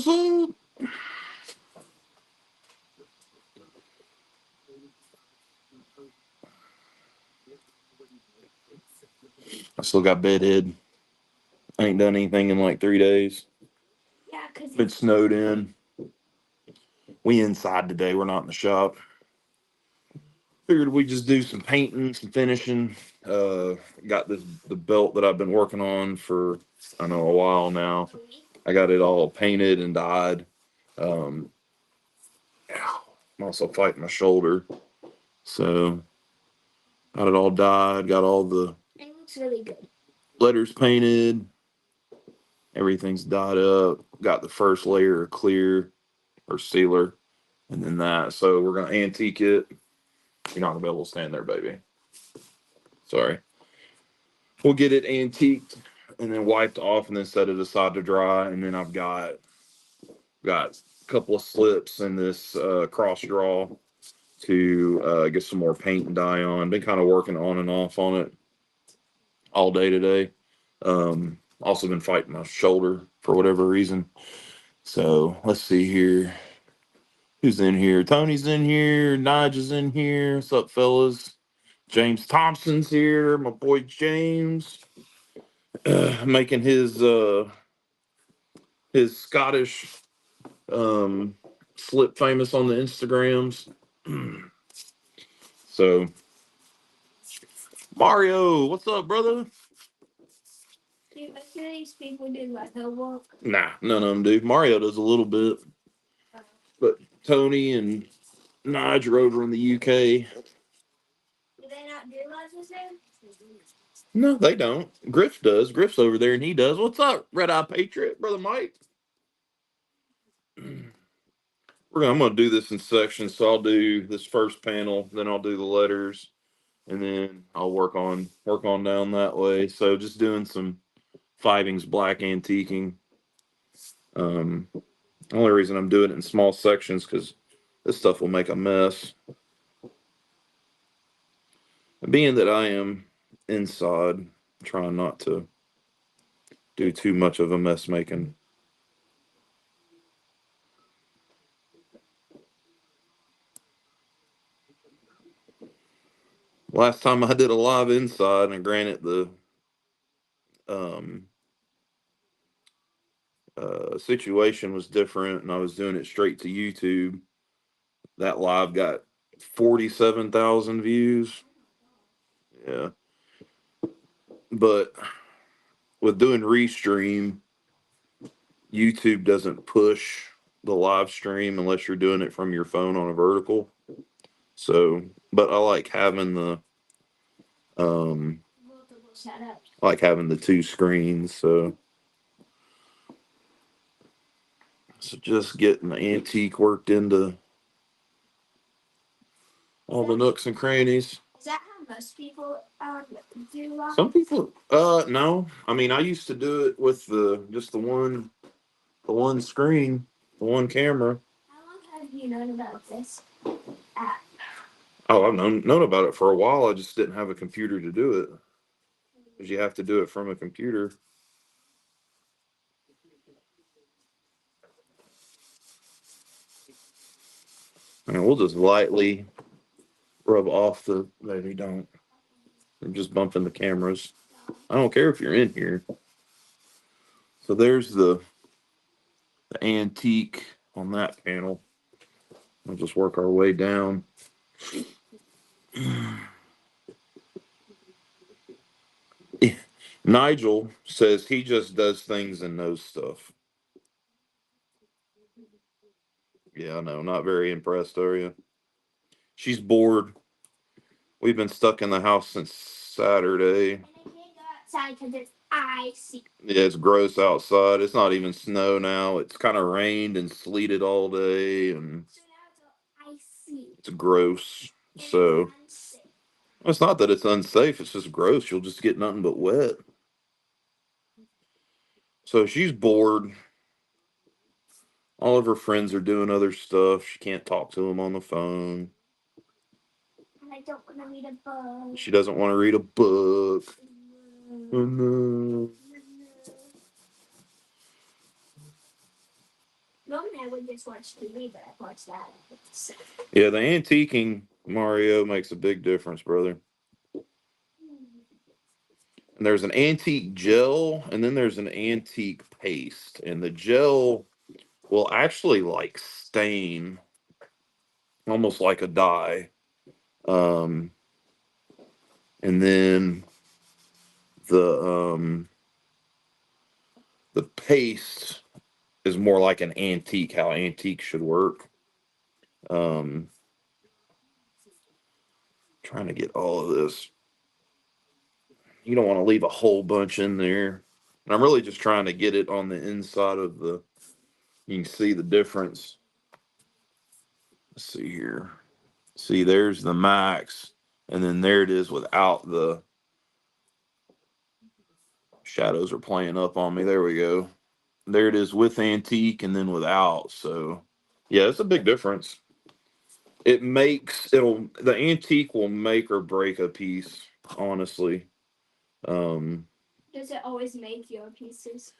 What's up? I still got bedhead. I ain't done anything in like 3 days. Yeah, because Been snowed in. We inside today. We're not in the shop. Figured we just do some painting, some finishing. Got the belt that I've been working on for I know a while now. I got it all painted and dyed. Um, I'm also fighting my shoulder, so got it all dyed. Got all the it looks really good. letters painted. Everything's dyed up. Got the first layer of clear or sealer, and then that. So we're gonna antique it. You're not gonna be able to stand there, baby. Sorry. We'll get it antiqued and then wiped off, and then set it aside to dry. And then I've got a couple of slips in this cross draw to get some more paint and dye on. Been kind of working on and off on it all day today. Also been fighting my shoulder for whatever reason. So let's see here. Who's in here? Tony's in here. Nige is in here. What's up, fellas? James Thompson's here. My boy James, making his Scottish um, slip famous on the Instagrams. So Mario, what's up, brother? Do most of these people do like homework? Nah, none of them do. Mario does a little bit, but Tony and Nige are over in the UK. Do they not do much the same? No, they don't. Griff does. Griff's over there and he does. What's up, Red Eye Patriot, brother Mike? I'm gonna do this in sections. So I'll do this first panel, then I'll do the letters, and then I'll work on down that way. So just doing some Fivings black antiquing. The only reason I'm doing it in small sections because this stuff will make a mess. And being that I am inside, trying not to do too much of a mess making. Last time I did a live inside, and granted the um, situation was different, and I was doing it straight to YouTube. That live got 47,000 views. Yeah, but with doing restream, YouTube doesn't push the live stream unless you're doing it from your phone on a vertical. So, but I like having the um, Multiple setups. I like having the two screens. So just getting the antique worked into all the nooks and crannies. Is that how most people do live? Some people, no. I mean, I used to do it with the one screen, the one camera. How long have you known about this app? Oh, I've known about it for a while. I just didn't have a computer to do it because you have to do it from a computer. And we'll just lightly rub off the. Maybe don't. I'm just bumping the cameras. I don't care if you're in here. So there's the antique on that panel. We'll just work our way down. Nigel says he just does things and knows stuff. Yeah, I know. Not very impressed, are you? She's bored. We've been stuck in the house since Saturday. And I can't go outside because it's icy. Yeah, it's gross outside. It's not even snow now. It's kind of rained and sleeted all day, and So now it's icy. it's gross. And So it's unsafe. it's not that it's unsafe. It's just gross. You'll just get nothing but wet. So she's bored. All of her friends are doing other stuff. She can't talk to them on the phone. And I don't want to read a book. She doesn't want to read a book. Oh, no. I would just watch TV, but I watch that. Yeah, the antiquing Mario makes a big difference, brother. And there's an antique gel, and then there's an antique paste, and the gel will actually like stain, almost like a dye. Um, and then the um, the paste is more like an antique, how antique should work. Um, Trying to get all of this. You don't want to leave a whole bunch in there. And I'm really just trying to get it on the inside of the. You can see the difference. Let's see here. See, there's the max, and then there it is without the shadows are playing up on me. There we go. There it is with antique and then without. So, yeah, it's a big difference. The antique will make or break a piece, honestly. Um, Does it always make your pieces?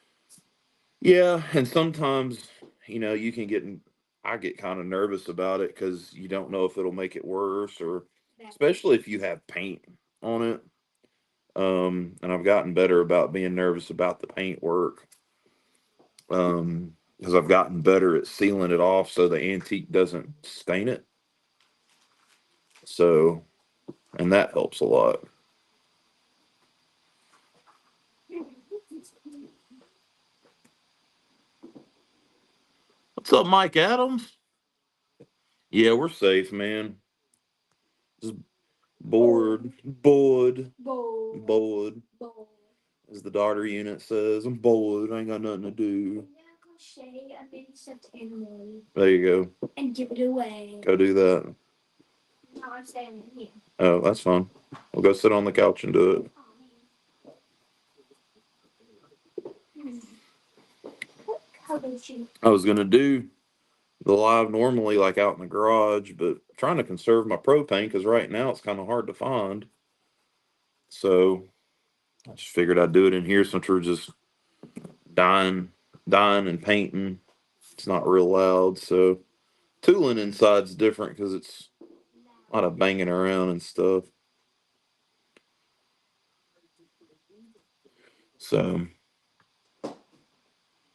yeah, and sometimes, you can I get kind of nervous about it because you don't know if it'll make it worse, or especially if you have paint on it. And I've gotten better about being nervous about the paint work. Because I've gotten better at sealing it off so the antique doesn't stain it. So, and that helps a lot. What's up, Mike Adams? Yeah, we're safe, man. Just bored, Bold. as the daughter unit says. I'm bored. I ain't got nothing to do. Crochet a mini stuffed animal There you go. and give it away. Go do that. No, I'm staying in here. Oh, that's fun. We'll go sit on the couch and do it. What color should I was gonna do the live normally, like out in the garage, but trying to conserve my propane because right now it's kind of hard to find. So I just figured I'd do it in here since we're just dying and painting. It's not real loud, so tooling inside's different because it's a lot of banging around and stuff. So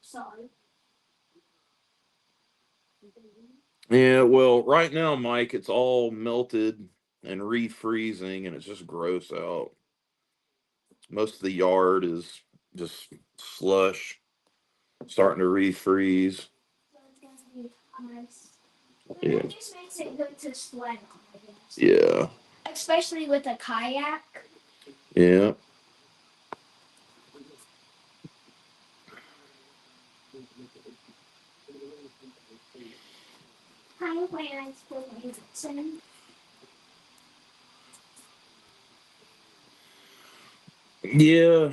sorry. yeah, well, right now, Mike, it's all melted and refreezing, and it's just gross out. Most of the yard is just slush, starting to refreeze. So it's gonna be ice. Yeah. It just makes it good to sweat on, I guess. Yeah. Especially with a kayak. Yeah. Hi, plans for Davidson. Yeah.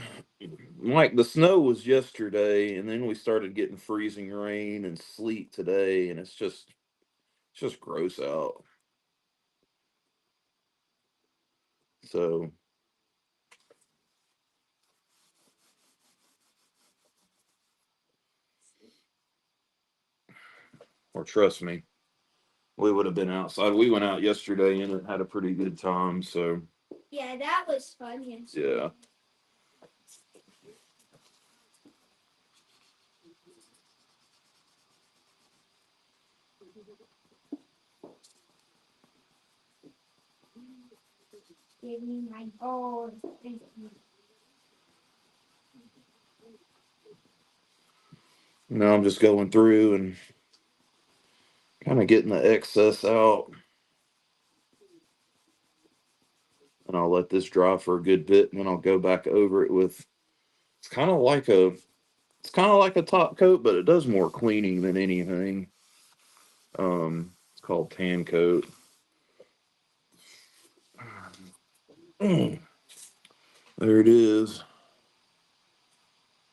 Like the snow was yesterday, and then we started getting freezing rain and sleet today, and it's just gross out. So or trust me, we would have been outside. We went out yesterday and it had a pretty good time. So Yeah, that was fun yesterday. yeah. Give me my gold. Now I'm just going through and kind of getting the excess out. And I'll let this dry for a good bit, and then I'll go back over it with. It's kind of like a, it's kind of like a top coat, but it does more cleaning than anything. It's called tan coat. There it is,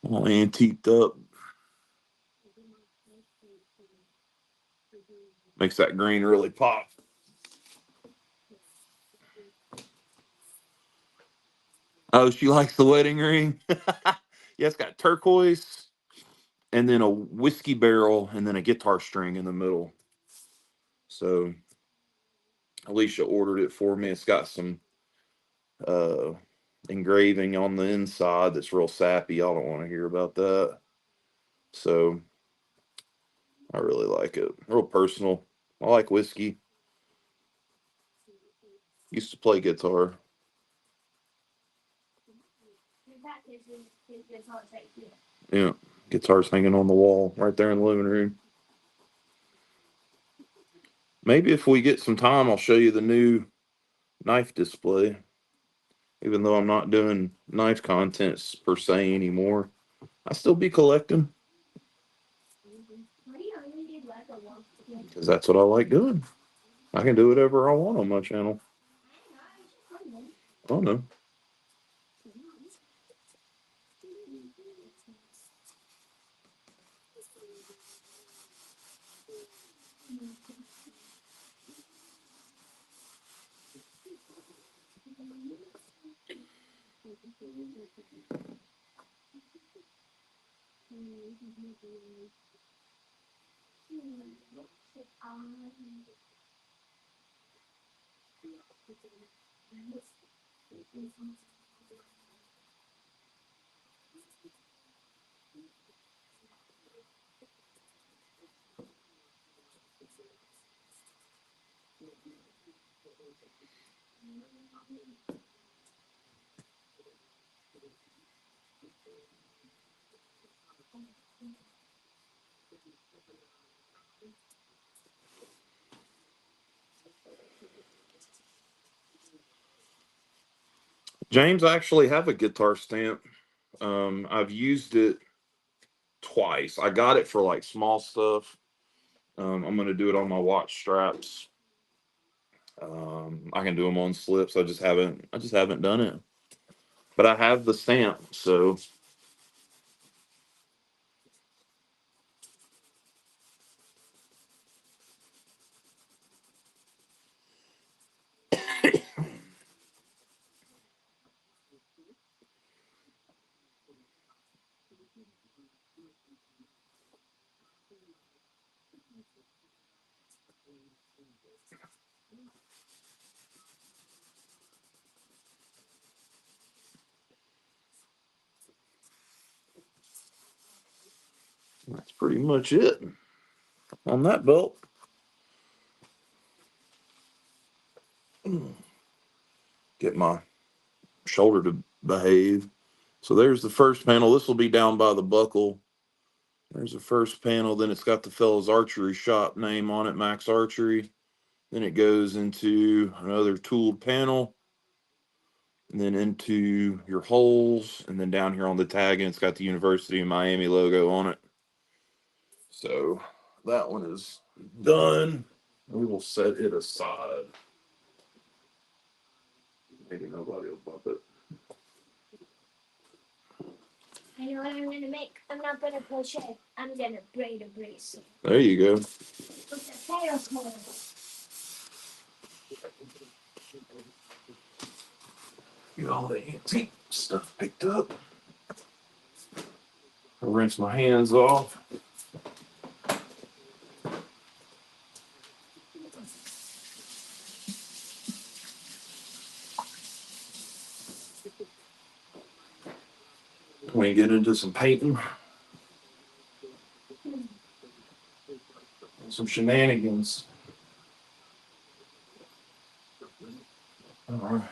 all antiqued up. Makes that green really pop. Oh, she likes the wedding ring. Yeah, it's got turquoise, and then a whiskey barrel, and then a guitar string in the middle. So Alicia ordered it for me. It's got some uh, engraving on the inside that's real sappy. I don't want to hear about that. So I really like it. Real personal. I like whiskey. Used to play guitar. Yeah, guitar's hanging on the wall right there in the living room. Maybe if we get some time, I'll show you the new knife display. Even though I'm not doing knife contents per se anymore, I still be collecting because that's what I like doing. I can do whatever I want on my channel. Oh no. James, I actually have a guitar stamp. I've used it twice. I got it for like small stuff. I'm gonna do it on my watch straps. I can do them on slips. I just haven't done it. But I have the stamp, so that's pretty much it on that belt. Get my shoulder to behave. So there's the first panel. This will be down by the buckle. There's the first panel. Then it's got the fellow's archery shop name on it, Max Archery. Then it goes into another tooled panel, and then into your holes, and then down here on the tag, and it's got the University of Miami logo on it. So that one is done. We will set it aside. Maybe nobody will bump it. I know what I'm gonna make. I'm not gonna crochet. I'm gonna braid a bracelet. There you go. With a paracord. Get all the antique stuff picked up. I'll rinse my hands off. We get into some painting. Some shenanigans. All right.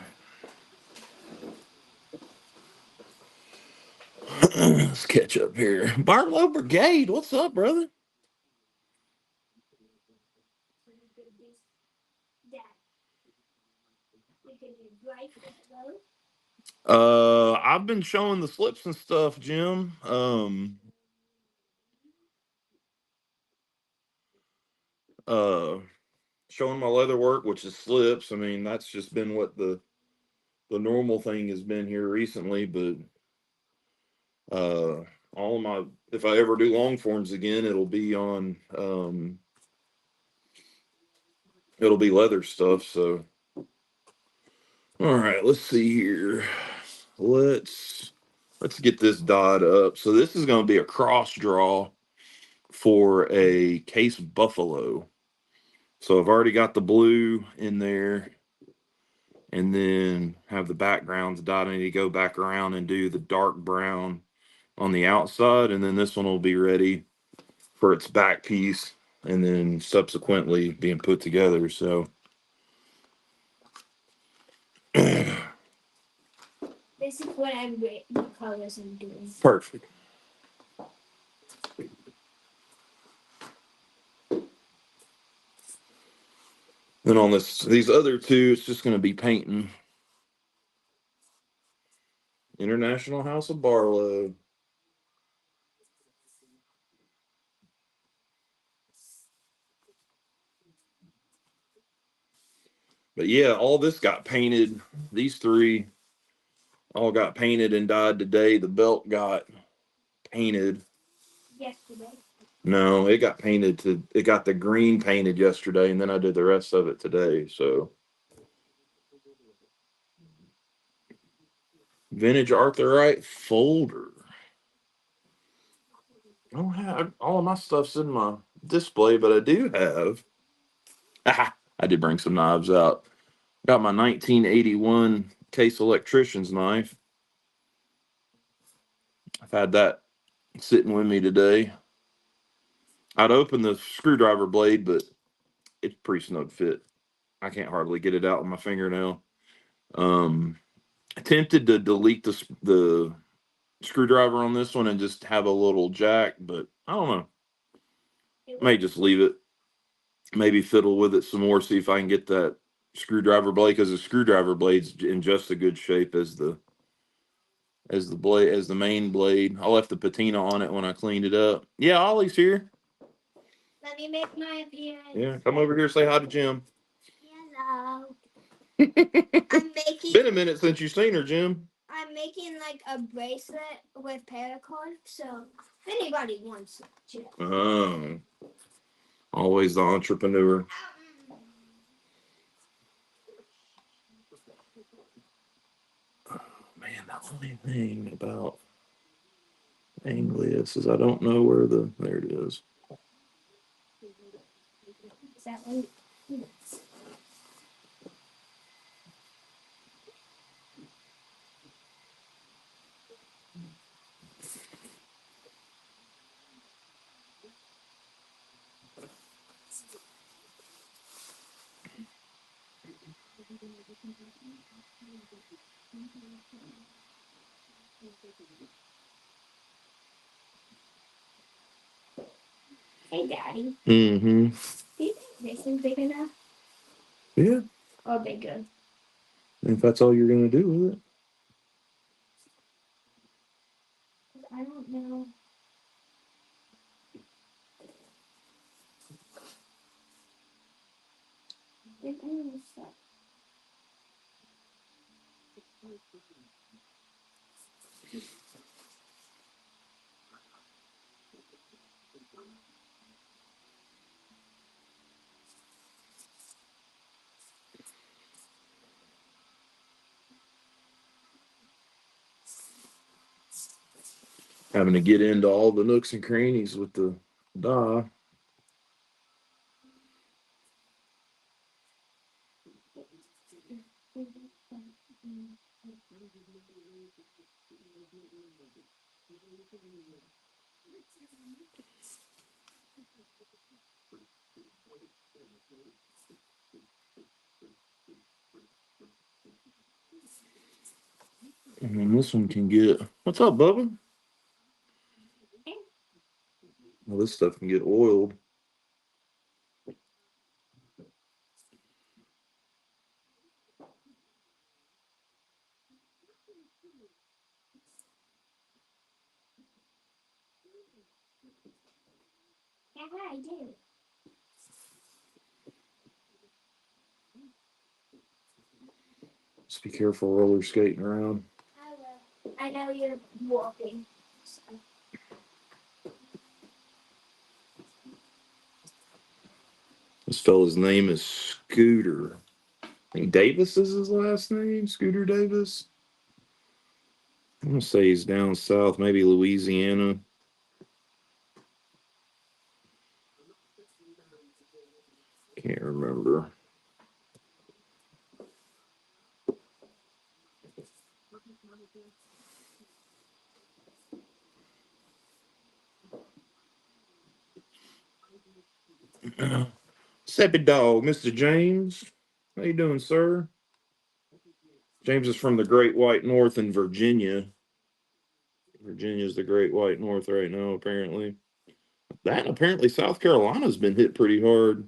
Let's catch up here. Barlow Brigade, what's up, brother? Dad, we can do dry fit though. I've been showing the slips and stuff, Jim. Uh, Showing my leather work, which is slips. I mean, that's just been what the normal thing has been here recently. But uh, all of my, if I ever do long forms again, it'll be leather stuff. So, all right, let's see here. Let's Let's get this dot up. So this is going to be a cross draw for a Case Buffalo. So I've already got the blue in there, and then have the backgrounds dot. I need to go back around and do the dark brown on the outside, and then this one will be ready for its back piece, and then subsequently being put together. So This is what the colors I'm doing. perfect. Then on these other two, it's just going to be painting. International House of Barlow. But yeah, all this got painted. These three all got painted and dyed today. The belt got painted. Yesterday. No, it got painted it got the green painted yesterday, and then I did the rest of it today. So vintage Arthurite folder. I don't have all of my stuff's in my display, but I do have. I did bring some knives out. Got my 1981 Case Electrician's knife. I've had that sitting with me today. I'd open the screwdriver blade, but it's pretty snug fit. I can't hardly get it out with my fingernail. Attempted to delete the screwdriver on this one and just have a little jack, but I don't know. May just leave it. Maybe fiddle with it some more, see if I can get that screwdriver blade, because the screwdriver blade's in just a good shape as the blade, as the main blade. I left the patina on it when I cleaned it up. Yeah, Ollie's here. Let me make my appearance. Yeah, come over here, say hi to Jim. Hello. I'm making. Been a minute since you've seen her, Jim. I'm making like a bracelet with paracord, so if anybody wants it. Oh, always the entrepreneur. Man, the only thing about Anglius is I don't know where there it is. Is that one? Hey, Daddy. Mm-hmm. Do you think this is big enough? Yeah. Or bigger? If that's all you're gonna do with it. I don't know. It is. Having to get into all the nooks and crannies with the die. And then this one can get. What's up, Bubba? Well, this stuff can get oiled. Yeah, I do. Just be careful roller skating around. I will. I know you're walking. So. This fella's name is Scooter. I think Davis is his last name. Scooter Davis. gonna say he's down south, maybe Louisiana. Can't remember. Seppy dog, Mr. James. How you doing, sir? James is from the Great White North in Virginia. Virginia's the Great White North right now, apparently. That and apparently South Carolina's been hit pretty hard.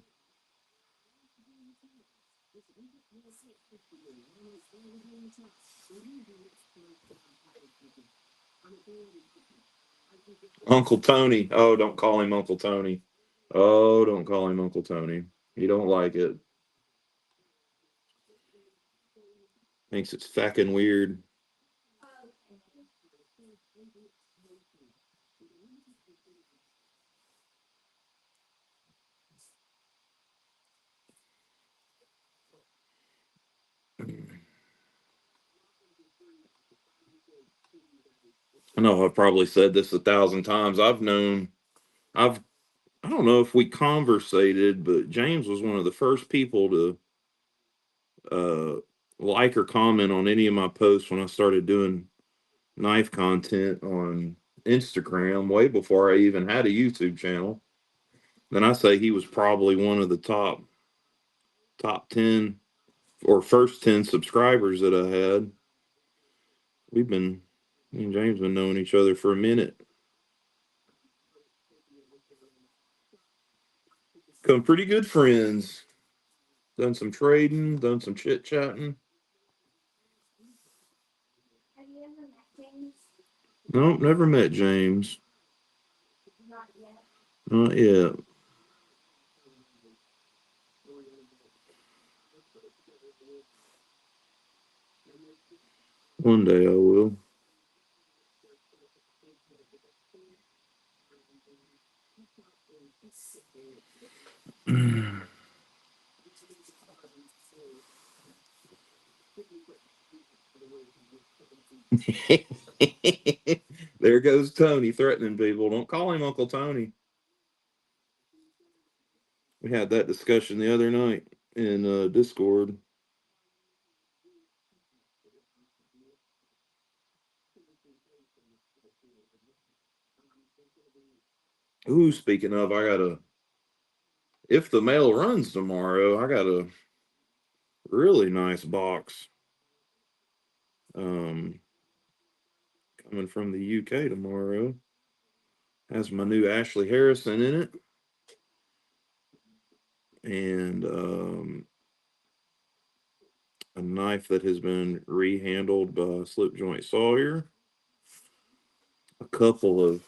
Uncle Tony. Oh, don't call him Uncle Tony. Oh, don't call him Uncle Tony. He don't like it. Thinks it's fucking weird. I know I've probably said this 1,000 times. I've, I don't know if we conversated, but James was one of the first people to uh, like or comment on any of my posts when I started doing knife content on Instagram way before I even had a YouTube channel. Then I say he was probably one of the top 10 or first 10 subscribers that I had. We've been Me and James been knowing each other for a minute. Become pretty good friends. Done some trading, done some chit chatting. Have you ever met James? Nope, never met James. Not yet. Not yet. One day I will. There goes Tony threatening people. Don't call him Uncle Tony. We had that discussion the other night in Discord. Ooh, speaking of, if the mail runs tomorrow, I got a really nice box um, coming from the UK tomorrow. Has my new Ashley Harrison in it. And a knife that has been rehandled by Slip Joint Sawyer. A couple of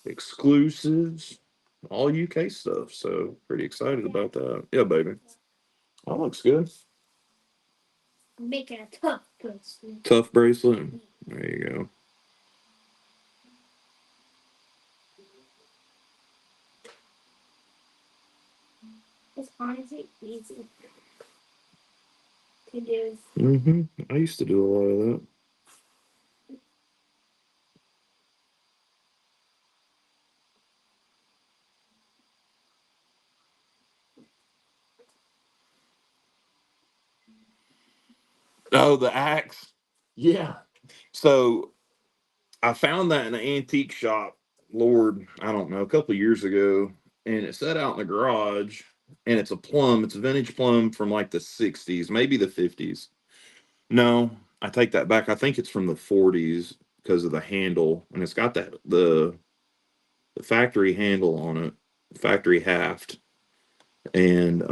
exclusives, all UK stuff. So pretty excited about that. Yeah, baby. That looks good. I'm making a tough bracelet. Tough bracelet. There you go. It's honestly easy to do. I used to do a lot of that. Oh, the axe. Yeah. So I found that in an antique shop, Lord, I don't know, a couple of years ago, and it set out in the garage. And it's a plum. It's a vintage plum from like the 60s, maybe the 50s. No, I take that back. I think it's from the 40s because of the handle, and it's got the factory handle on it, factory haft. And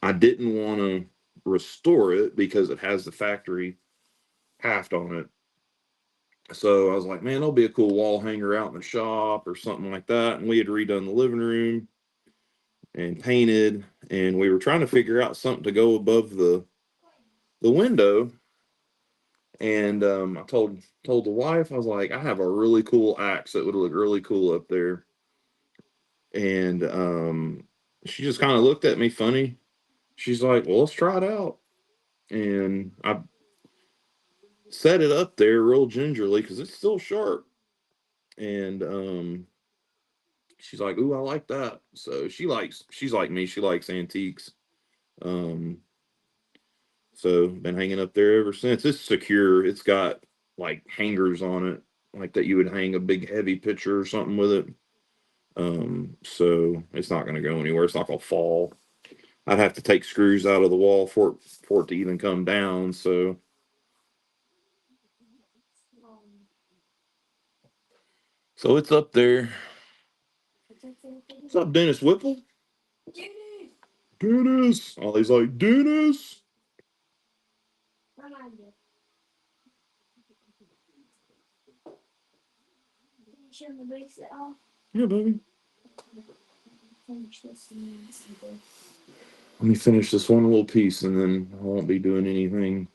I didn't want to restore it because it has the factory haft on it. So I was like, man, it'll be a cool wall hanger out in the shop or something like that. And we had redone the living room and painted, and we were trying to figure out something to go above the window. And I told the wife, I was like, I have a really cool axe that would look really cool up there. And she just kind of looked at me funny. She's like, well, let's try it out. And set it up there real gingerly because it's still sharp. And she's like, "Ooh, I like that." So she's like me. She likes antiques. Um, so been hanging up there ever since. It's secure. It's got like hangers on it, like that you would hang a big heavy picture or something with it. So it's not going to go anywhere. It's not going to fall. I'd have to take screws out of the wall for it to even come down. So it's up there. What's up, Dennis Whipple? Dennis. Oh, he's like, Dennis. Yeah, baby. Let me finish this one little piece and then I won't be doing anything.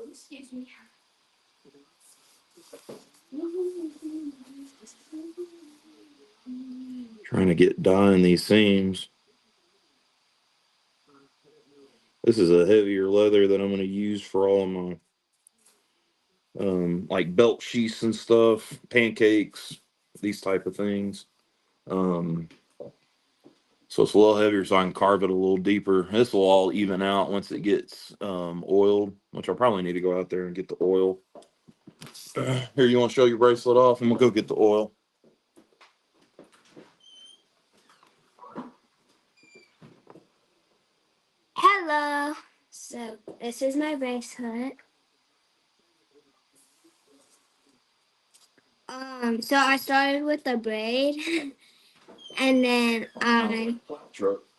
Excuse me. Trying to get dye in these seams. This is a heavier leather that I'm going to use for all of my like belt sheaths and stuff, pancakes, these type of things. Um, so it's a little heavier, so I can carve it a little deeper. This will all even out once it gets oiled, which I'll probably need to go out there and get the oil. Here, you want to show your bracelet off, and we'll go get the oil. Hello. So this is my bracelet. So I started with the braid, and then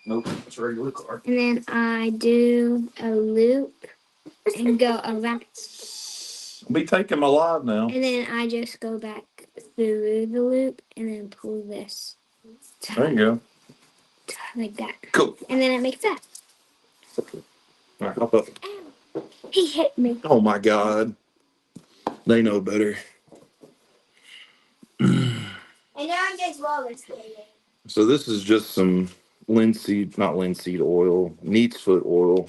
Nope, it's a regular car. and then I do a loop and go around, Be taking my live now. and then I just go back through the loop and then pull this. There you go. Like that. Cool. And then it makes that. All right, hop up. Ow. He hit me. Oh my God. They know better. And now I'm just roller skating. So this is just some not linseed oil, neat's foot oil.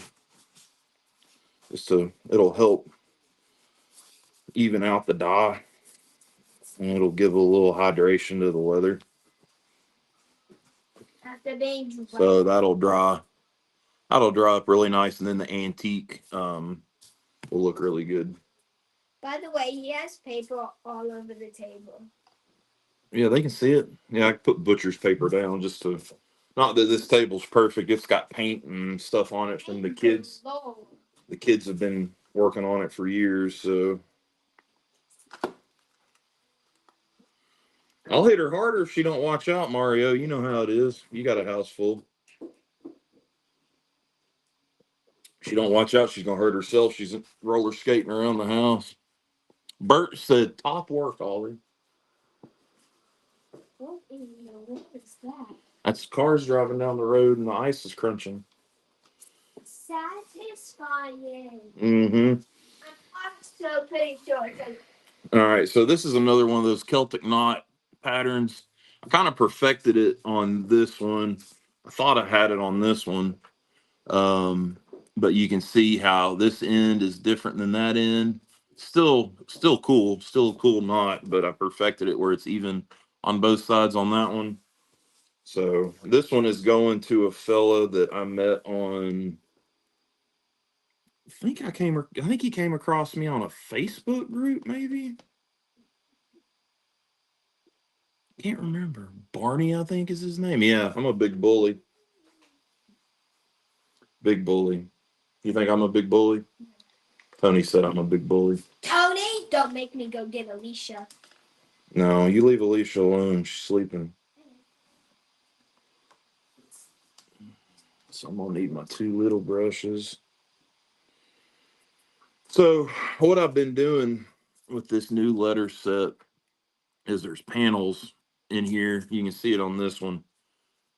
It'll help even out the dye, and it'll give a little hydration to the leather. After being dry. So that'll dry up really nice, and then the antique will look really good. By the way, he has paper all over the table. Yeah, they can see it. Yeah, I put butcher's paper down just to. Not that this table's perfect. It's got paint and stuff on it from the kids. The kids have been working on it for years, so I'll hit her harder if she don't watch out, Mario. You know how it is. You got a house full. If she don't watch out, she's gonna hurt herself. She's roller skating around the house. Bert said, "Top work, Ollie." What is that? That's cars driving down the road and the ice is crunching. Satisfying. Mm-hmm. I'm so pretty sure. All right, so this is another one of those Celtic knot patterns. I kind of perfected it on this one. I thought I had it on this one. Um, but you can see how this end is different than that end. Still cool, still a cool knot, but I perfected it where it's even on both sides on that one. So this one is going to a fella that I met on. I think he came across me on a Facebook group, maybe. Can't remember. Barney, I think is his name. Yeah, I'm a big bully. Big bully. You think I'm a big bully? Tony said I'm a big bully. Tony, don't make me go get Alicia. No, you leave Alicia alone. She's sleeping. So I'm gonna need my two little brushes. So what I've been doing with this new letter set is there's panels in here. You can see it on this one.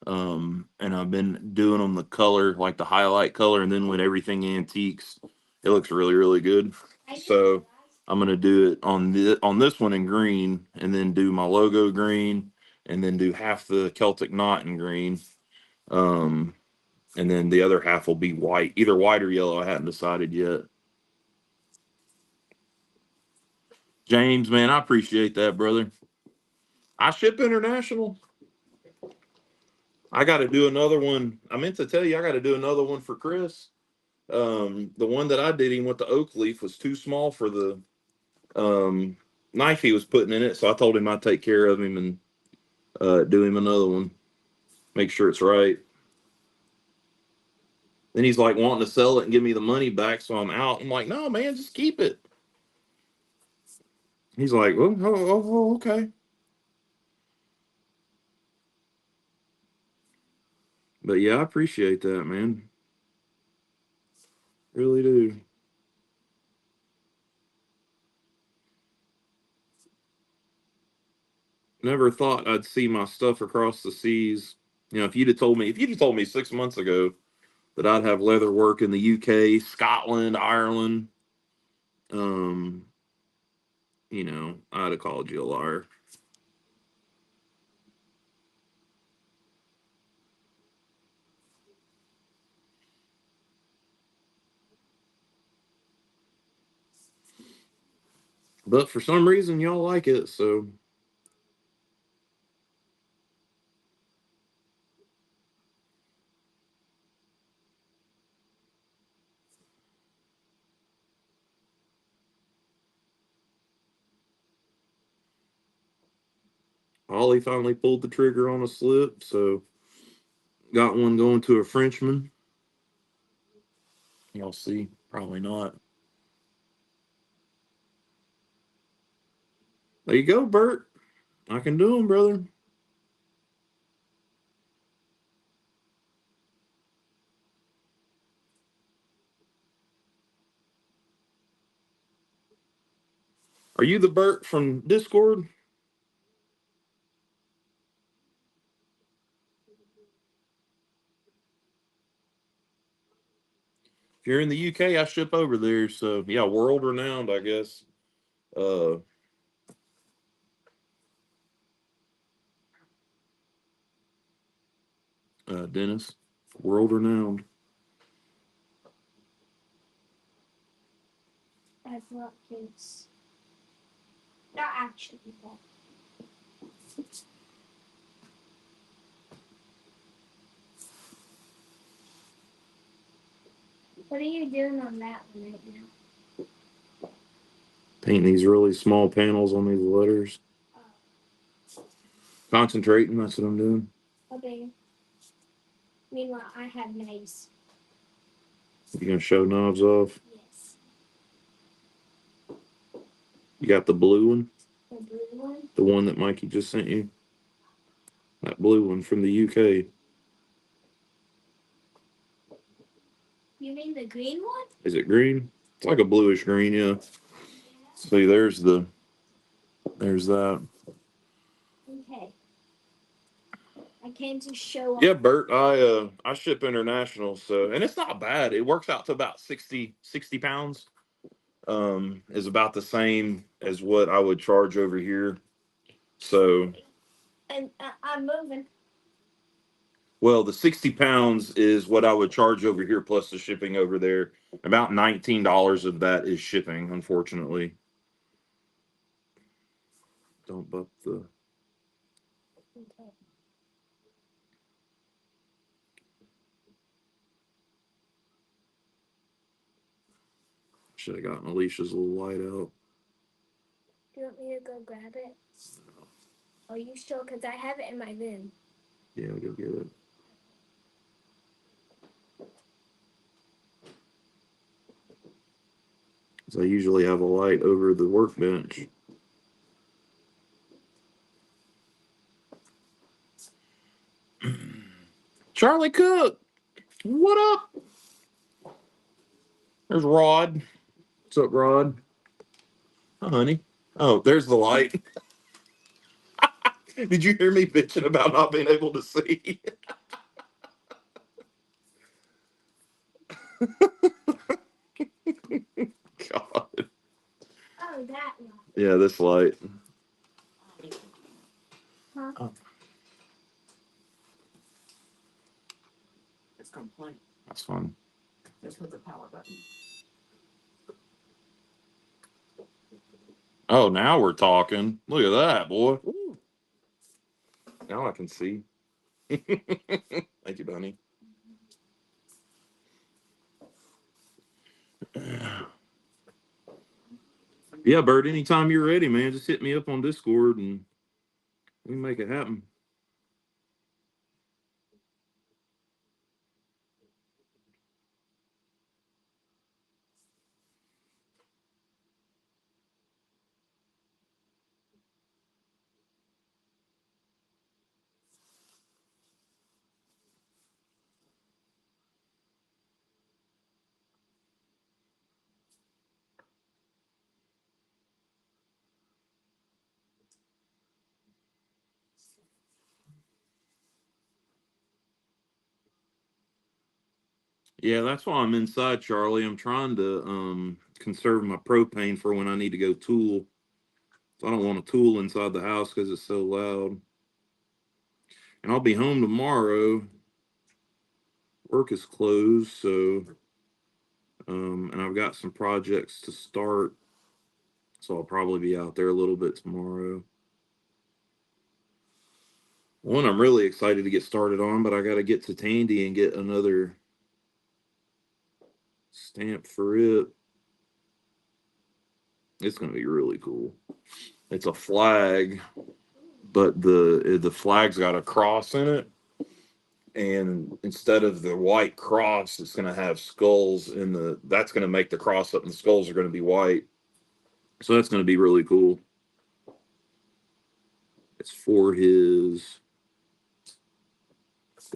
And I've been doing them the color, like the highlight color, and then when everything antiques, it looks really, really good. So I'm gonna do it on this one in green, and then do my logo green, and then do half the Celtic knot in green. Um, and then the other half will be white, either white or yellow. I hadn't decided yet. James, man, I appreciate that, brother. I ship international. I got to do another one. I meant to tell you, I got to do another one for Chris. The one that I did him with the oak leaf was too small for the knife he was putting in it, so I told him I'd take care of him and do him another one, make sure it's right. Then he's like wanting to sell it and give me the money back, so I'm out. I'm like, no, man, just keep it. He's like, well, okay. But yeah, I appreciate that, man. Really do. Never thought I'd see my stuff across the seas. You know, if you'd have told me 6 months ago that I'd have leather work in the UK, Scotland, Ireland, um, I'd have called you a liar. But for some reason, y'all like it, so Ollie finally pulled the trigger on a slip, so got one going to a Frenchman. Y'all see, probably not. There you go, Bert. I can do them, brother. Are you the Bert from Discord? If you're in the UK, I ship over there. So yeah, world renowned, I guess. Uh, Dennis, world renowned. I've not kids. Not actually, but. What are you doing on that one right now? Painting these really small panels on these letters. Concentrating. That's what I'm doing. Okay. Meanwhile, I have knives. You gonna show knobs off? Yes. You got the blue one. The blue one. The one that Mikey just sent you. That blue one from the UK. You mean the green one? Is it green? It's like a bluish green, yeah. See, there's that. Okay. I came to show off. Yeah, Bert, I ship international, so and it's not bad. It works out to about 60 pounds. Is about the same as what I would charge over here. So And I'm moving. well, the 60 pounds is what I would charge over here plus the shipping over there. About $19 of that is shipping, unfortunately. Don't bump the. Okay. Should have gotten Alicia's little light out. Do you want me to go grab it? Are you sure? Because I have it in my room. Yeah, I'll go get it. Because I usually have a light over the workbench. Charlie Cook, what up? There's Rod. What's up, Rod? Oh, honey. Oh, there's the light. Did you hear me bitching about not being able to see? God. Oh, that one. Yeah, this light. Huh? Oh, It's complete. that's fun. Just with the power button. Oh, now we're talking. Look at that, boy. Woo. Now I can see. Thank you, Bunny. Yeah, Bert, anytime you're ready, man, just hit me up on Discord and we can make it happen. Yeah, that's why I'm inside, Charlie. I'm trying to conserve my propane for when I need to go tool. So I don't want to tool inside the house because it's so loud. And I'll be home tomorrow. Work is closed, so and I've got some projects to start. So I'll probably be out there a little bit tomorrow. One I'm really excited to get started on, but I got to get to Tandy and get another stamp for it. It's going to be really cool. It's a flag, but the flag's got a cross in it, and instead of the white cross, it's going to have skulls in the. That's going to make the cross up, and the skulls are going to be white. So that's going to be really cool. It's for the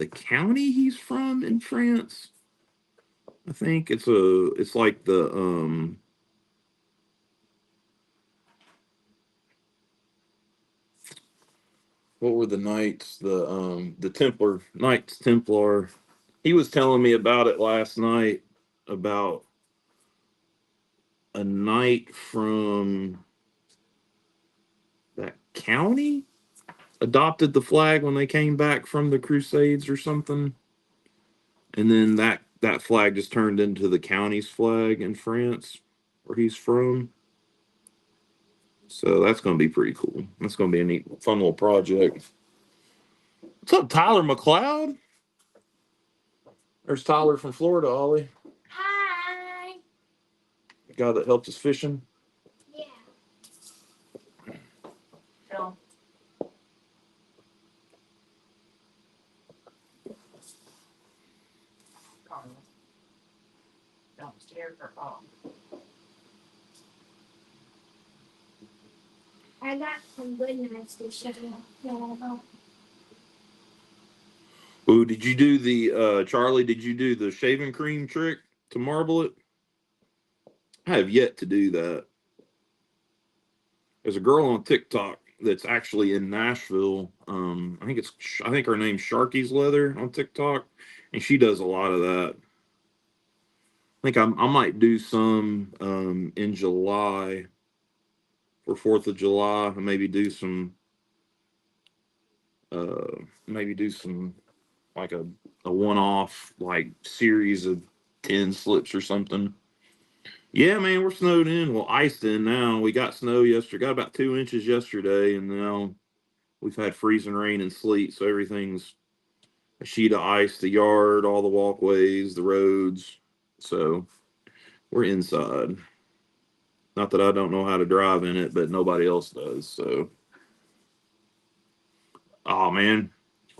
county he's from in France. I think it's like the what were the knights? The Templar Knights Templar. He was telling me about it last night about a knight from that county adopted the flag when they came back from the Crusades or something. And then that flag just turned into the county's flag in France where he's from. So that's going to be pretty cool. That's going to be a neat, fun little project. What's up, Tyler McLeod? There's Tyler from Florida, Ollie. Hi. The guy that helped us fishing. Yeah. Phil. Carla. Downstairs or off? I got some good knives to show you. Yeah. Ooh, did you do the Charlie? Did you do the shaving cream trick to marble it? I have yet to do that. There's a girl on TikTok that's actually in Nashville. I think her name's Sharky's Leather on TikTok, and she does a lot of that. I think I might do some in July for 4th of July, and maybe do some like a one off like series of 10 slips or something. Yeah, man, we're snowed in. Well, iced in now. We got snow yesterday. Got about 2 inches yesterday, and now we've had freezing rain and sleet. So everything's a sheet of ice. The yard, all the walkways, the roads. So we're inside. Not that I don't know how to drive in it, but nobody else does. So, oh man,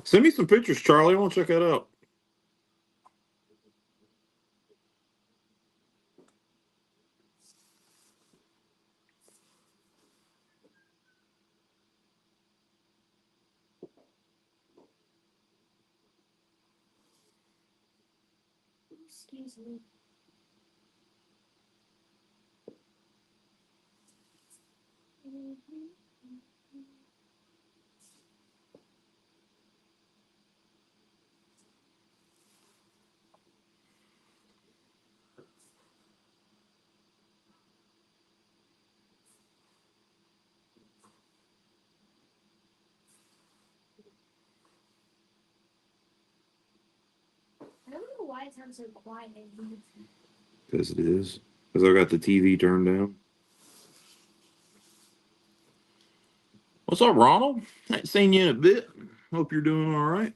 send me some pictures, Charlie. I want to check that out. Excuse me. why it sounds so quiet? Because it is. Because I got the TV turned down. What's up, Ronald? Ain't seen you in a bit. Hope you're doing all right.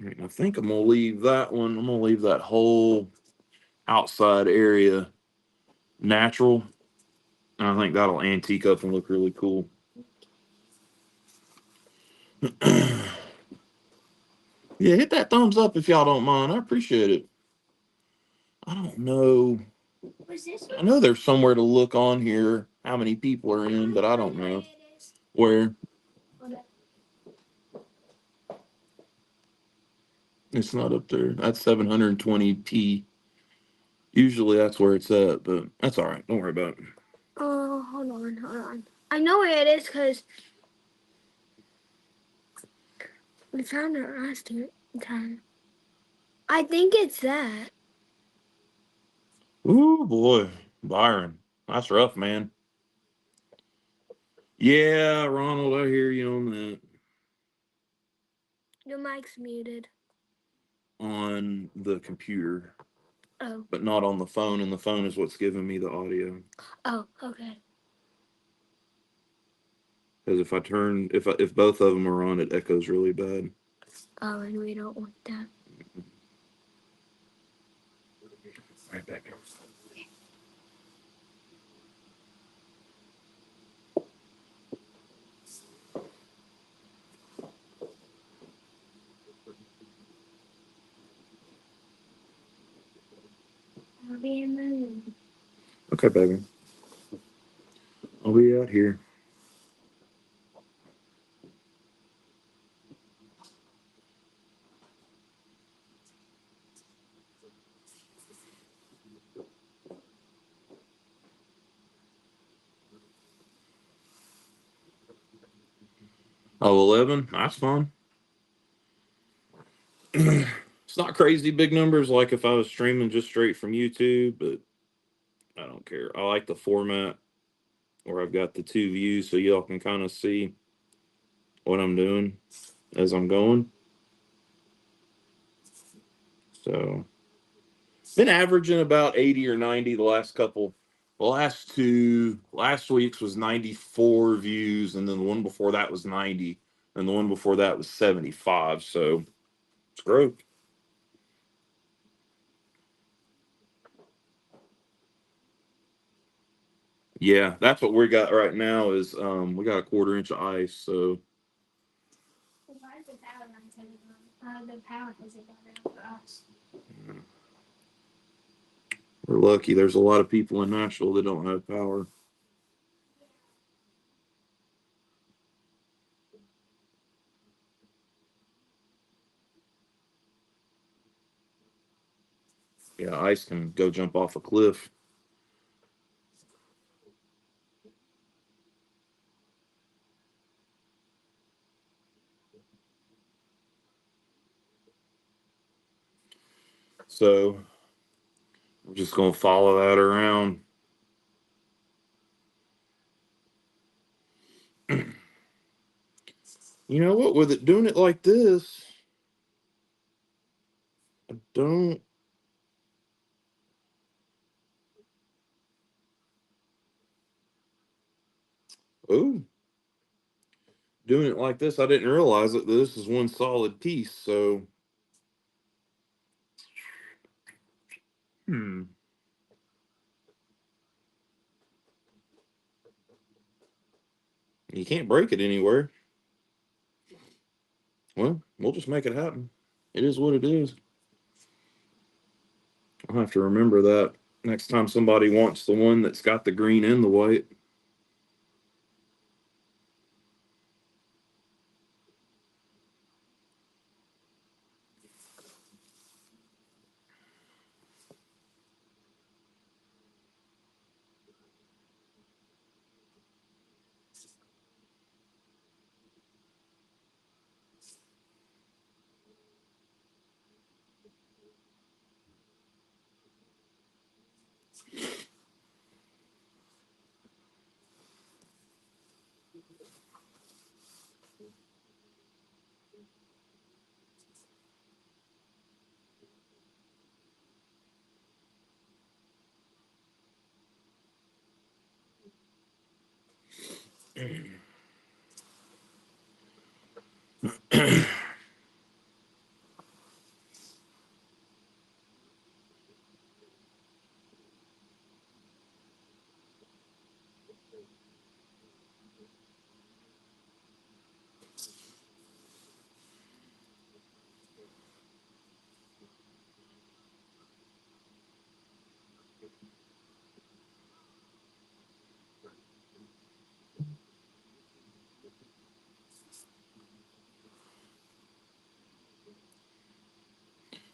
All right, I think I'm gonna leave that one. I'm gonna leave that whole outside area natural. And I think that'll antique up and look really cool. Yeah, hit that thumbs up if y'all don't mind. I appreciate it. I don't know. Was this I know there's somewhere to look on here how many people are in, but I don't know where. It's not up there. That's 720p. Usually that's where it's at, but that's all right. Don't worry about it. Oh, hold on. I know where it is because we found it last time. I think it's that. Ooh, boy. Byron. That's rough, man. Yeah, Ronald, I hear you on that. Your mic's muted. On the computer, Oh. but not on the phone, and the phone is what's giving me the audio. Oh, okay. Because if both of them are on, it echoes really bad. Oh, and we don't want that. Right back here. I'll be in the room. Okay, baby. I'll be out here. Oh, 11? That's fine. It's not crazy big numbers like if I was streaming just straight from YouTube, but I don't care. I like the format where I've got the two views so y'all can kind of see what I'm doing as I'm going. So, been averaging about 80 or 90 the last couple. The last week's was 94 views, and then the one before that was 90, and the one before that was 75. So, it's growth. Yeah, that's what we got right now is we got a 1/4 inch of ice, so Why is the power not turning on? The power hasn't gone out for us. we're lucky. There's a lot of people in Nashville that don't have power. Yeah, ice can go jump off a cliff. So we're just gonna follow that around. You know what? With it doing it like this, I don't. Oh, doing it like this, I didn't realize that this is one solid piece. So, hmm. You can't break it anywhere. Well, we'll just make it happen. It is what it is. I'll have to remember that next time somebody wants the one that's got the green and the white.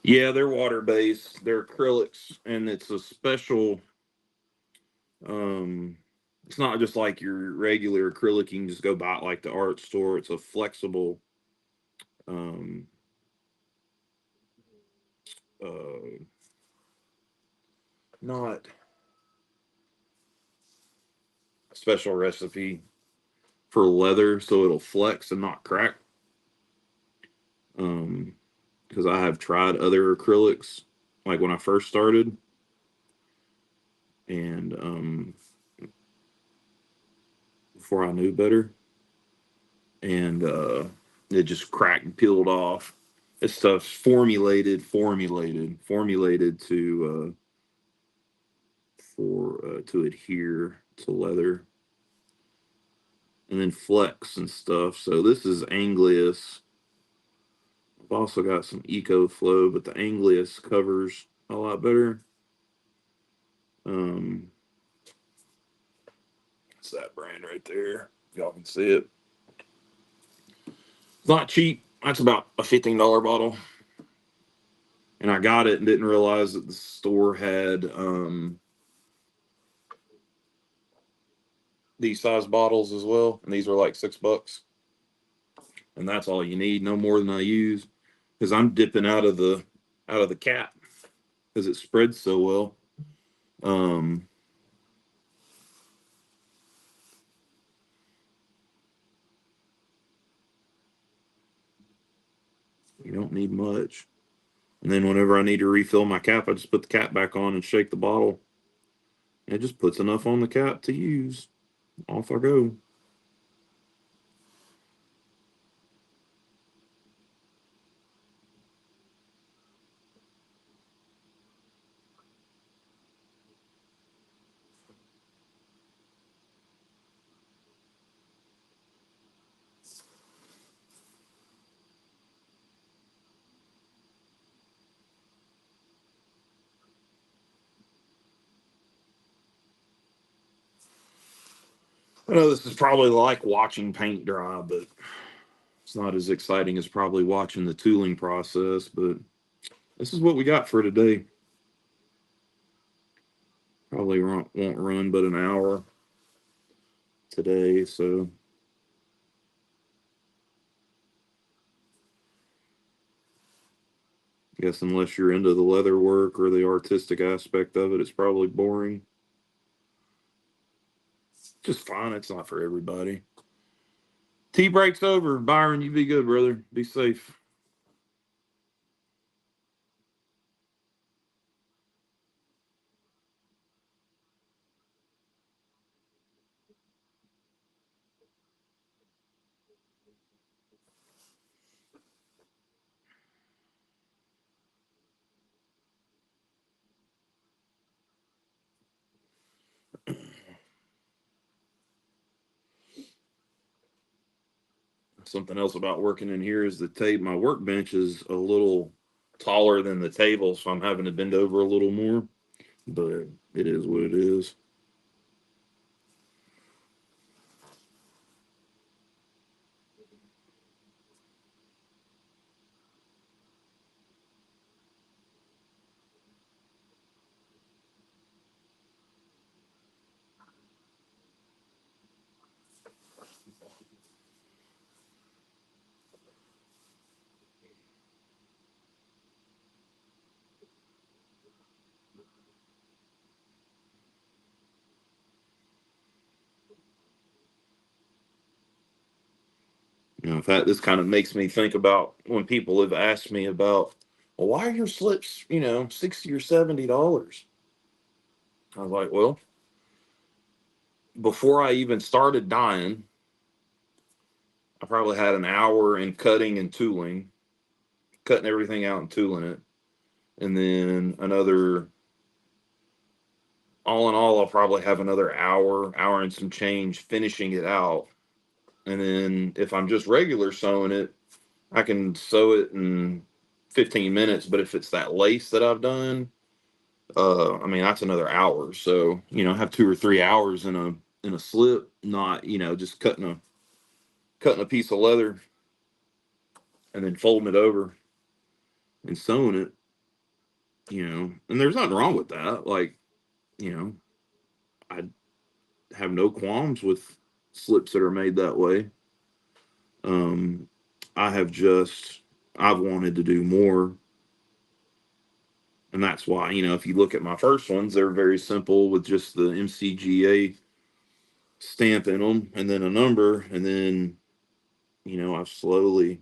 Yeah, they're water based. They're acrylics, and it's a special. Um, it's not just like your regular acrylic. You can just go buy it like the art store. It's a flexible. Um, uh, not a special recipe for leather, so it'll flex and not crack. Um, because I have tried other acrylics, like when I first started, and before I knew better, and it just cracked and peeled off. This stuff's formulated to for to adhere to leather, and then flex and stuff. So this is Anglius. I've also got some EcoFlow, but the Anglius covers a lot better. Um, it's that brand right there. Y'all can see it. It's not cheap. That's about a $15 bottle. And I got it and didn't realize that the store had these size bottles as well. And these are like $6. And that's all you need, no more than I use. Because I'm dipping out of the cap because it spreads so well. Um you don't need much. And then whenever I need to refill my cap, I just put the cap back on and shake the bottle. It just puts enough on the cap to use. Off I go. I know this is probably like watching paint dry, but it's not as exciting as probably watching the tooling process. But this is what we got for today. Probably won't run but an hour today. So I guess unless you're into the leather work or the artistic aspect of it, it's probably boring. Just fine. It's not for everybody. Tea break's over. Byron, you be good, brother. Be safe. Something else about working in here is the table. My workbench is a little taller than the table, so I'm having to bend over a little more. But it is what it is. In fact, this kind of makes me think about when people have asked me about, well, why are your slips, $60 or $70? I was like, well, before I even started dyeing, I probably had an hour in cutting and tooling, cutting everything out and tooling it. And then another, all in all, I'll probably have another hour and some change finishing it out. And then if I'm just regular sewing it, I can sew it in 15 minutes. But if it's that lace that I've done, I mean, that's another hour. So, I have 2 or 3 hours in a slip, not, just cutting a piece of leather and then folding it over and sewing it, and there's nothing wrong with that. Like, I have no qualms with slips that are made that way. Um, I have just, I've wanted to do more. And that's why, if you look at my first ones, they're very simple with just the MCGA stamp in them and then a number. And then, I've slowly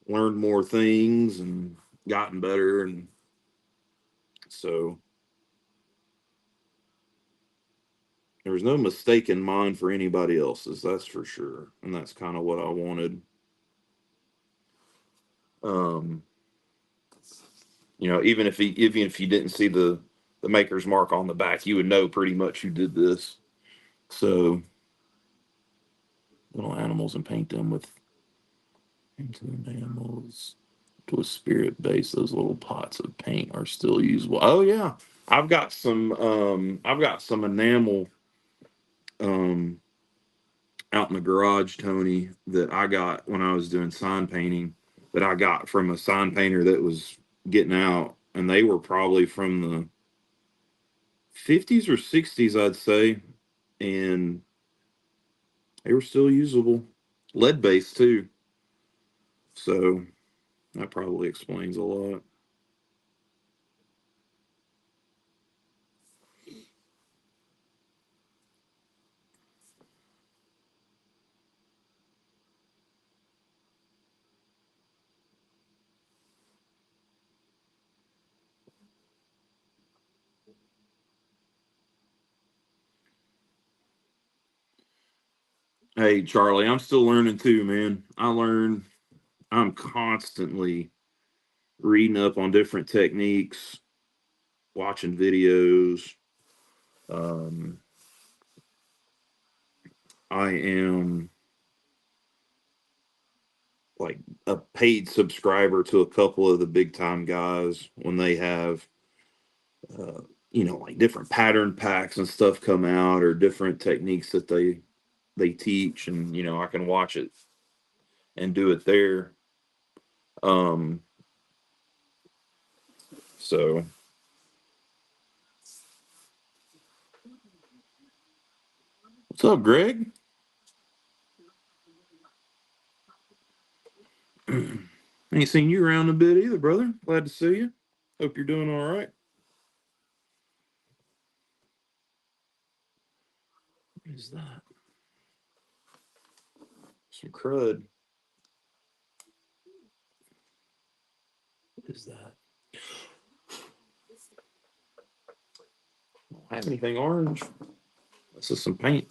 learned more things and gotten better. And so there was no mistake in mine for anybody else's, that's for sure. And that's kind of what I wanted. Um, even if you didn't see the maker's mark on the back, you would know pretty much who did this. So little animals and paint them with into enamels to a spirit base. Those little pots of paint are still usable. Oh yeah. I've got some enamel um out in the garage, Tony, that I got when I was doing sign painting, that I got from a sign painter that was getting out, and they were probably from the 50s or 60s, I'd say, and they were still usable. Lead based too. So that probably explains a lot. Hey, Charlie, I'm still learning too, man. I'm constantly reading up on different techniques, watching videos. Um, I am like a paid subscriber to a couple of the big time guys when they have, uh, like different pattern packs and stuff come out, or different techniques that they teach, and I can watch it and do it there. Um, so what's up, Greg? Ain't seen you around a bit either, brother. Glad to see you. Hope you're doing all right. What is that? Some crud. What is that? I don't have anything orange. This is some paint.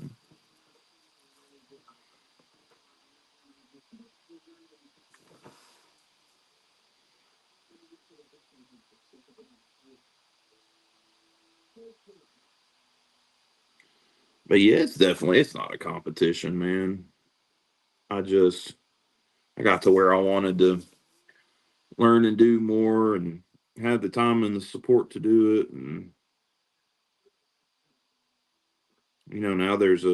But yeah, it's not a competition, man. I got to where I wanted to learn and do more, and had the time and the support to do it. And now there's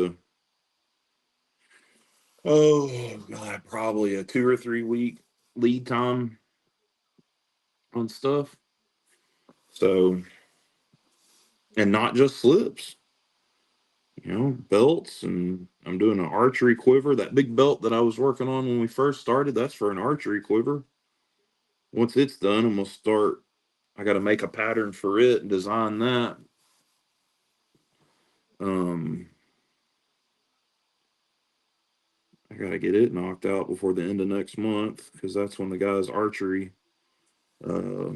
probably a 2 or 3 week lead time on stuff. So, and not just slips, belts, and I'm doing an archery quiver. That big belt that I was working on when we first started, that's for an archery quiver. Once it's done, I'm gonna start. I got to make a pattern for it and design that. Um, I got to get it knocked out before the end of next month, because that's when the guys' archery uh,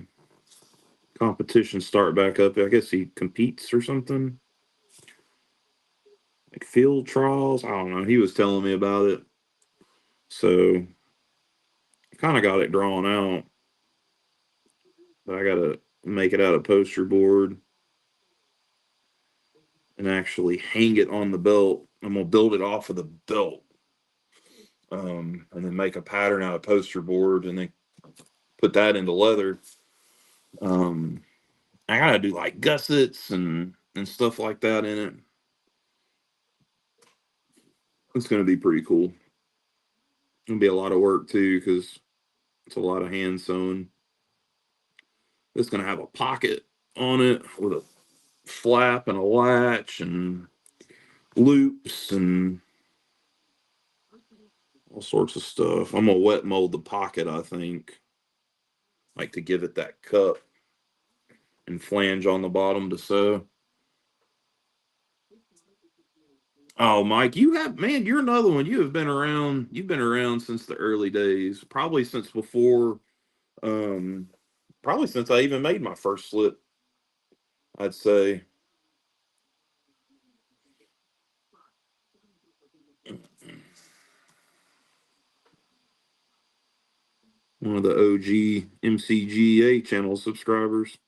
competitions start back up. I guess he competes or something. like field trials. I don't know. He was telling me about it. So I kind of got it drawn out, but I got to make it out of poster board and actually hang it on the belt. I'm going to build it off of the belt. And then make a pattern out of poster board and then put that into leather. I gotta do like gussets and stuff like that in it. It's gonna be pretty cool. It'll be a lot of work too because it's a lot of hand sewn. It's gonna have a pocket on it with a flap and a latch and loops and all sorts of stuff. I'm gonna wet mold the pocket, I think, like to give it that cup and flange on the bottom to sew. Oh, Mike, you have, man, you're another one. You have been around. You've been around since the early days, probably since before, um, probably since I even made my first slip. I'd say. One of the OG MCGA channel subscribers.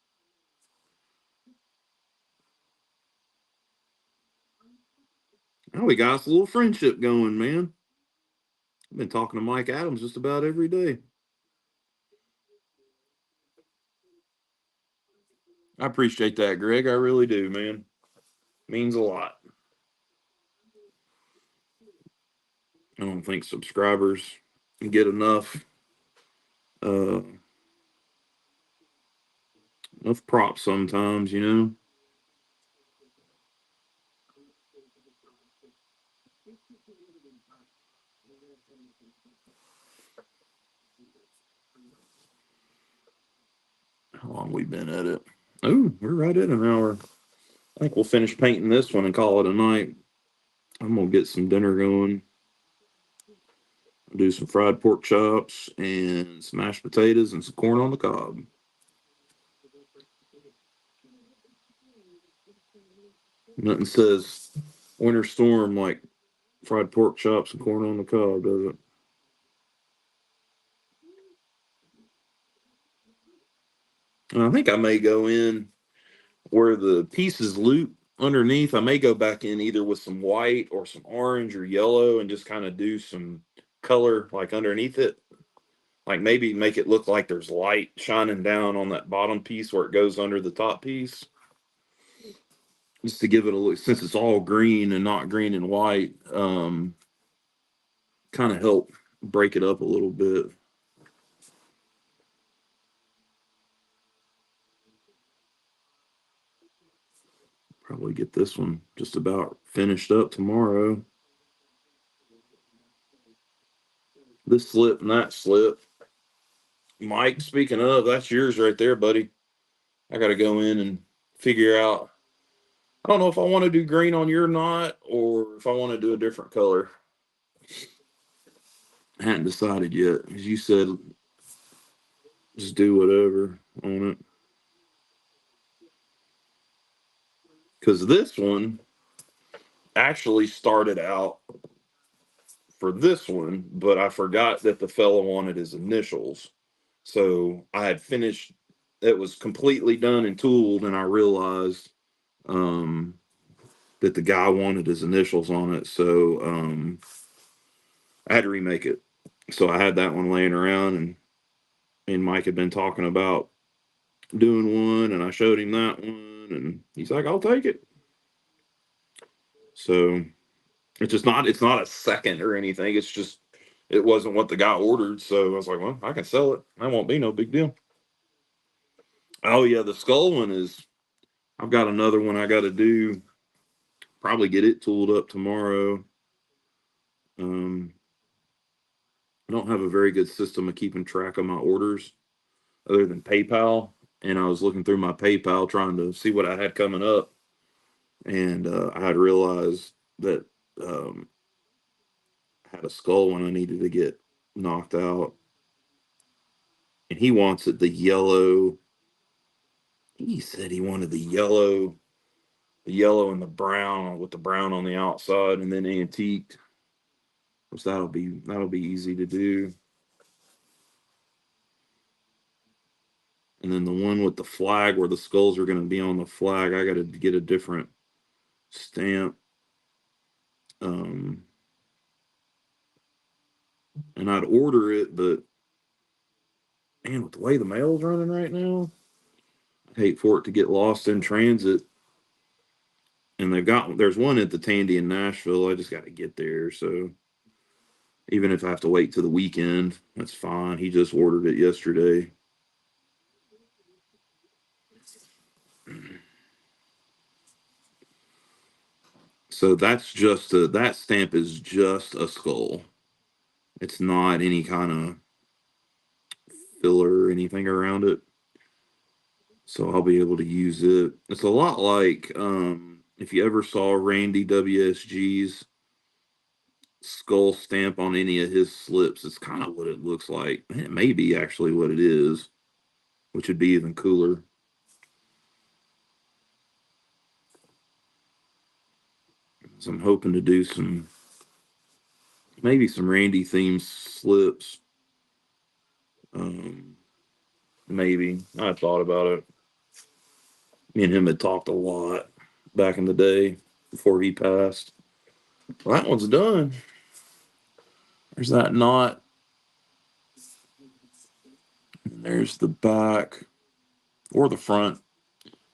Now we got us a little friendship going, man. I've been talking to Mike Adams just about every day. I appreciate that, Greg. I really do, man. Means a lot. I don't think subscribers get uh enough props sometimes, you know. How long we been at it? Oh, we're right at an hour. I think we'll finish painting this one and call it a night. I'm gonna get some dinner going. Do some fried pork chops and some mashed potatoes and some corn on the cob. Nothing says winter storm like fried pork chops and corn on the cob, does it? And I think I may go in where the pieces loop underneath. I may go back in either with some white or some orange or yellow and just kind of do some color like underneath it. Like maybe make it look like there's light shining down on that bottom piece where it goes under the top piece. Just to give it a look, since it's all green and not green and white, kind of help break it up a little bit. Probably get this one just about finished up tomorrow. This slip and that slip. Mike, speaking of, that's yours right there, buddy. I got to go in and figure out. I don't know if I want to do green on your knot or if I want to do a different color. I hadn't decided yet. As you said, just do whatever on it. Because this one actually started out for this one, but I forgot that the fella wanted his initials. So I had finished, it was completely done and tooled, and I realized that the guy wanted his initials on it. So I had to remake it. So I had that one laying around, and me and Mike had been talking about doing one, and I showed him that one, and he's like, I'll take it. So it's not a second or anything. It's just, it wasn't what the guy ordered. So I was like, well, I can sell it. That won't be no big deal. Oh yeah, the skull one is, I've got another one I got to do. Probably get it tooled up tomorrow. I don't have a very good system of keeping track of my orders other than PayPal. And I was looking through my PayPal trying to see what I had coming up. And I had realized that I had a skull one I needed to get knocked out. And he wants it the yellow. He said he wanted the yellow the yellow and the brown with the brown on the outside, and then antiqued. Which that'll be easy to do. And then the one with the flag where the skulls are going to be on the flag, I got to get a different stamp. And I'd order it, but man, with the way the mail's running right now, I'd hate for it to get lost in transit. And there's one at the Tandy in Nashville. I just got to get there. So even if I have to wait till the weekend, that's fine. He just ordered it yesterday. So that stamp is just a skull. It's not any kind of filler or anything around it. So I'll be able to use it. It's a lot like if you ever saw Randy WSG's skull stamp on any of his slips, it's kind of what it looks like. It may be actually what it is, which would be even cooler. So I'm hoping to do maybe some Randy themed slips. Maybe. I thought about it. Me and him had talked a lot back in the day before he passed. Well, that one's done. There's that knot. And there's the back or the front.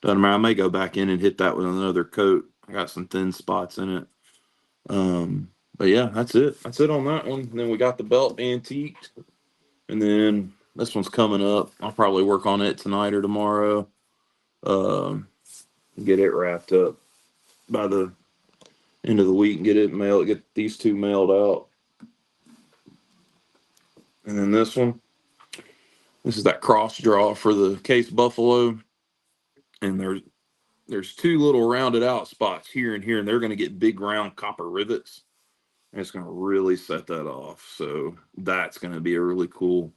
Doesn't matter. I may go back in and hit that with another coat. I got some thin spots in it. But yeah, that's it. That's it on that one. And then we got the belt antiqued. And then this one's coming up. I'll probably work on it tonight or tomorrow. Get it wrapped up by the end of the week and get these two mailed out. And then this is that cross draw for the Case Buffalo. And there's two little rounded out spots here and here, and they're going to get big round copper rivets. And it's going to really set that off. So that's going to be a really cool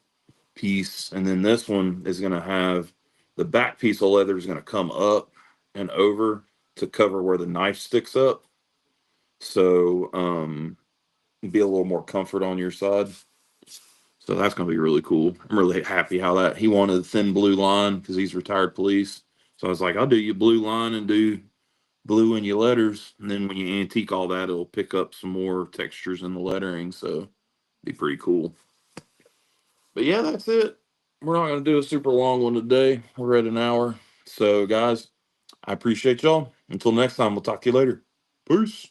piece. And then this one is going to have the back piece of leather is going to come up and over to cover where the knife sticks up. So be a little more comfort on your side. So that's going to be really cool. I'm really happy how he wanted a thin blue line because he's retired police. So I was like, I'll do you blue line and do blue in your letters. And then when you antique all that, it'll pick up some more textures in the lettering. So be pretty cool. But yeah, that's it. We're not going to do a super long one today. We're at an hour. So guys, I appreciate y'all. Until next time, we'll talk to you later. Peace.